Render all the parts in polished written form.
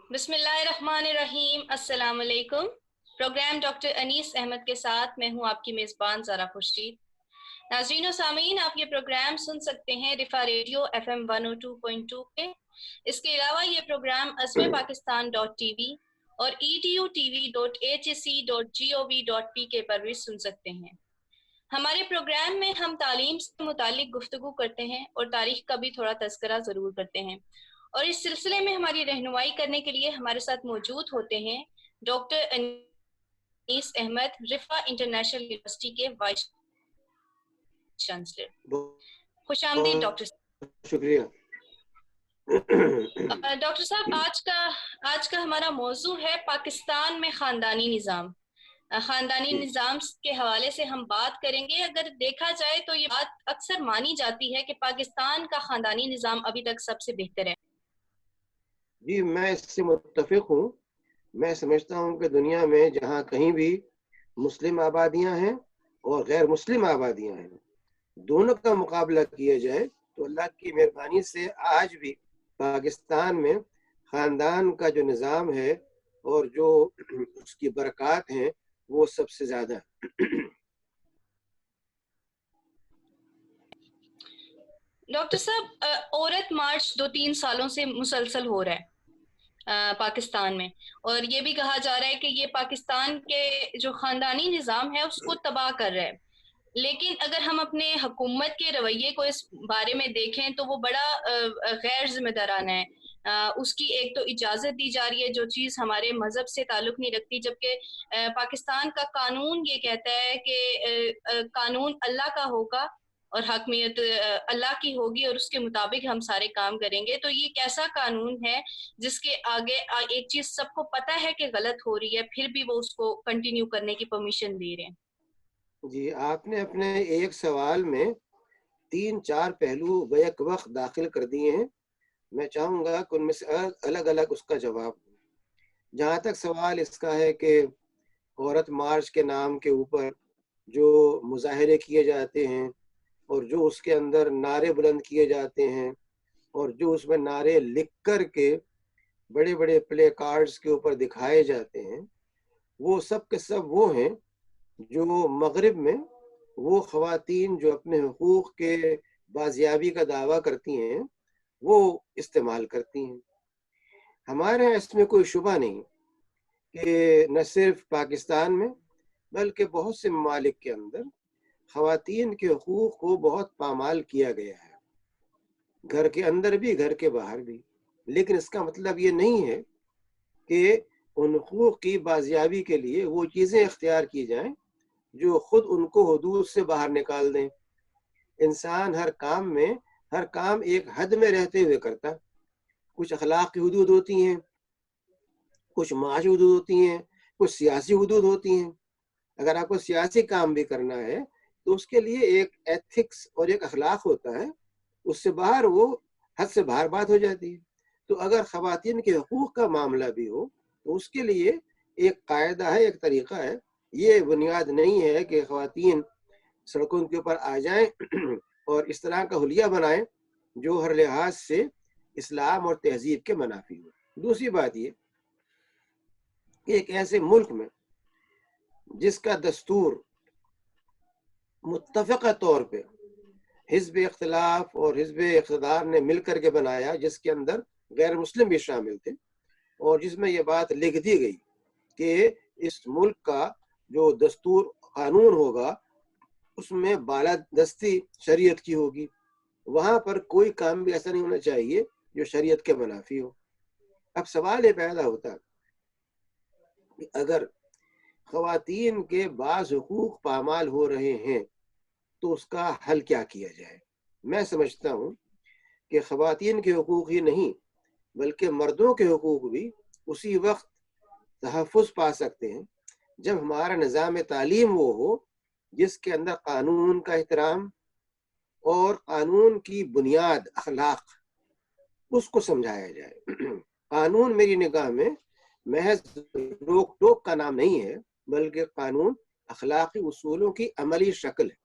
बिस्मिल्लाहिर्रहमानिर्रहीम। अस्सलाम वालेकुम। प्रोग्राम डॉक्टर अनीस अहमद के साथ मैं हूं आपकी मेज़बान ज़ारा खुर्शीद। नाज़रीन व सामीन, आप ये प्रोग्राम सुन सकते हैं रिफा रेडियो FM 102.2 पे। इसके अलावा ये प्रोग्राम अज़्म पाकिस्तान .tv और edu.tv.hc.gov.pk पर भी सुन सकते हैं। हमारे प्रोग्राम में हम तालीम से मुतालिक गुफ्तगू करते हैं और तारीख का भी थोड़ा तज़किरा ज़रूर करते हैं, और इस सिलसिले में हमारी रहनुमाई करने के लिए हमारे साथ मौजूद होते हैं doctor Anees Ahmad, रिफा international university के वाइस चांसलर। खुशामदीद डॉक्टर शुक्रिया। डॉक्टर साहब, आज का हमारा मौजू है पाकिस्तान में ख़ानदानी निज़ाम। ख़ानदानी निज़ाम के हवाले से हम बात करेंगे। अगर देखा जाए तो ये बात अक्सर मानी जाती है कि पाकिस्तान का ख़ानदानी निज़ाम अभी तक सबसे बेहतर है। जी, मैं इससे मुत्तफिक हूँ। मैं समझता हूँ कि दुनिया में जहाँ कहीं भी मुस्लिम आबादियाँ हैं और गैर मुस्लिम आबादियाँ हैं, दोनों का मुकाबला किया जाए तो अल्लाह की मेहरबानी से आज भी पाकिस्तान में ख़ानदान का जो निज़ाम है और जो उसकी बरक़ात हैं वो सबसे ज़्यादा है। डॉक्टर साहब, औरत मार्च 2-3 सालों से मुसलसल हो रहा है पाकिस्तान में, और ये भी कहा जा रहा है कि ये पाकिस्तान के जो ख़ानदानी निज़ाम है उसको तबाह कर रहा है। लेकिन अगर हम अपने हुकूमत के रवैये को इस बारे में देखें तो वो बड़ा गैर जिम्मेदाराना है। उसकी एक तो इजाज़त दी जा रही है जो चीज़ हमारे मज़हब से ताल्लुक़ नहीं रखती, जबकि पाकिस्तान का कानून ये कहता है कि कानून अल्लाह का होगा और हकमियत अल्लाह की होगी और उसके मुताबिक हम सारे काम करेंगे। तो ये कैसा कानून है जिसके आगे एक चीज़ सबको पता है कि गलत हो रही है, फिर भी वो उसको कंटिन्यू करने की परमिशन दे रहे हैं? जी, आपने अपने एक सवाल में 3-4 पहलू बैक वक्त दाखिल कर दिए हैं। मैं चाहूँगा कि उनमें से अलग अलग उसका जवाब दूँ। जहाँ तक सवाल इसका है कि औरत मार्च के नाम के ऊपर जो मुजाहरे किए जाते हैं और जो उसके अंदर नारे बुलंद किए जाते हैं और जो उसमें नारे लिख कर के बड़े बड़े प्ले कार्ड्स के ऊपर दिखाए जाते हैं, वो सब के सब वो हैं जो मगरिब में वो ख़वातीन जो अपने हुकूक के बाजियाबी का दावा करती हैं वो इस्तेमाल करती हैं। हमारे यहाँ इसमें कोई शुबा नहीं कि न सिर्फ पाकिस्तान में बल्कि बहुत से ममालिक के अंदर ख़वातीन के हुकूक को बहुत पामाल किया गया है, घर के अंदर भी घर के बाहर भी। लेकिन इसका मतलब ये नहीं है कि उन हुकूक की बाजियाबी के लिए वो चीज़ें इख्तियार की जाएं जो खुद उनको हुदूद से बाहर निकाल दें। इंसान हर काम एक हद में रहते हुए करता। कुछ अखलाक की हुदूद होती हैं, कुछ माशी हुदूद होती हैं, कुछ सियासी हुदूद होती हैं। अगर आपको सियासी काम भी करना है तो उसके लिए एक एथिक्स और एक अखलाक होता है, उससे बाहर वो हद से बाहर बात हो जाती है। तो अगर ख़वातीन के हकूक़ का मामला भी हो तो उसके लिए एक कायदा है, एक तरीक़ा है। ये बुनियाद नहीं है कि ख़वातीन सड़कों के ऊपर आ जाएं और इस तरह का हुलिया बनाएं जो हर लिहाज से इस्लाम और तहजीब के मनाफी हो। दूसरी बात ये कि एक ऐसे मुल्क में जिसका दस्तूर मुत्तफ़क़ा तौर पे हिज़्ब इख्तिलाफ और हिज़्ब इक़्तिदार ने मिल कर के बनाया, जिसके अंदर गैर मुस्लिम भी शामिल थे, और जिसमें ये बात लिख दी गई कि इस मुल्क का जो दस्तूर कानून होगा उसमें बालादस्ती शरीयत की होगी। वहाँ पर कोई काम भी ऐसा नहीं होना चाहिए जो शरीयत के मुनाफी हो। अब सवाल ये पैदा होता है कि अगर ख़वातीन के बाज़ हुकूक पामाल हो रहे हैं तो उसका हल क्या किया जाए। मैं समझता हूँ कि ख़वातीन के हुकूक ही नहीं बल्कि मर्दों के हुकूक भी उसी वक्त तहफ़्फ़ुज़ पा सकते हैं जब हमारा निज़ाम तालीम वो हो जिसके अंदर कानून का एहतराम और कानून की बुनियाद अखलाक उसको समझाया जाए। कानून मेरी निगाह में महज रोक टोक का नाम नहीं है, बल्कि कानून अखलाकी उसूलों की अमली शक्ल है।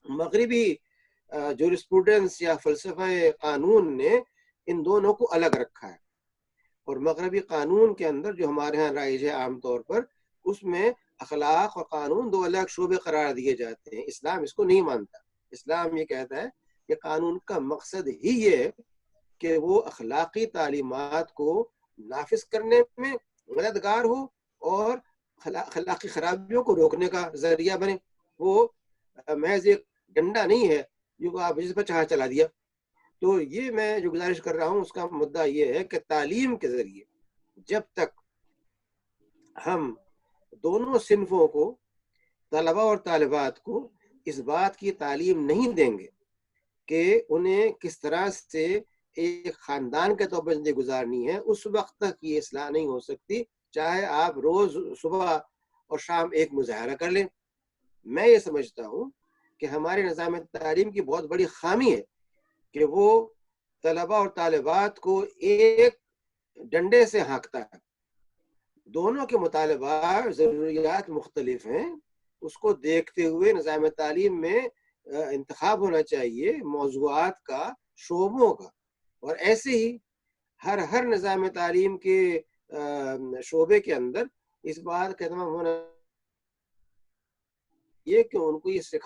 मगरिबी जूरिस्प्रूडेंस या फ़लसफ़ा कानून ने इन दोनों को अलग रखा है। اور مغربی قانون کے اندر جو ہمارے ہاں رائج ہے عام طور پر، اس میں اخلاق اور قانون دو الگ شعبے قرار دیے جاتے ہیں. اسلام اس کو نہیں مانتا. اسلام یہ کہتا ہے کہ قانون کا مقصد ہی یہ ہے کہ وہ اخلاقی تعلیمات کو نافذ کرنے میں مددگار ہو اور اخلاقی خرابیوں کو روکنے کا ذریعہ بنے. وہ محض ایک ڈنڈا نہیں ہے جو آپ جس پر چاہا چلا دیا. تو یہ میں جو گزارش کر رہا ہوں اس کا مدعا یہ ہے کہ تعلیم کے ذریعے جب تک ہم دونوں صنفوں کو، طلبہ اور طالبات کو، اس بات کی تعلیم نہیں دیں گے کہ انہیں کس طرح سے ایک خاندان کے طور پر زندگی گزارنی ہے، اس وقت تک یہ اصلاح نہیں ہو سکتی، چاہے آپ روز صبح اور شام ایک مظاہرہ کر لیں. میں یہ سمجھتا ہوں کہ ہمارے نظام تعلیم کی بہت بڑی خامی ہے کہ وہ طلبہ اور طالبات کو ایک ڈنڈے سے ہانکتا ہے. دونوں کے مطالبات، ضروریات مختلف ہیں. اس کو دیکھتے ہوئے نظام تعلیم میں انتخاب ہونا چاہیے موضوعات کا، شعبوں کا. اور ایسے ہی ہر نظام تعلیم کے شعبے کے اندر اس بات کا اہتمام ہونا یہ کہ ان کو یہ سکھایا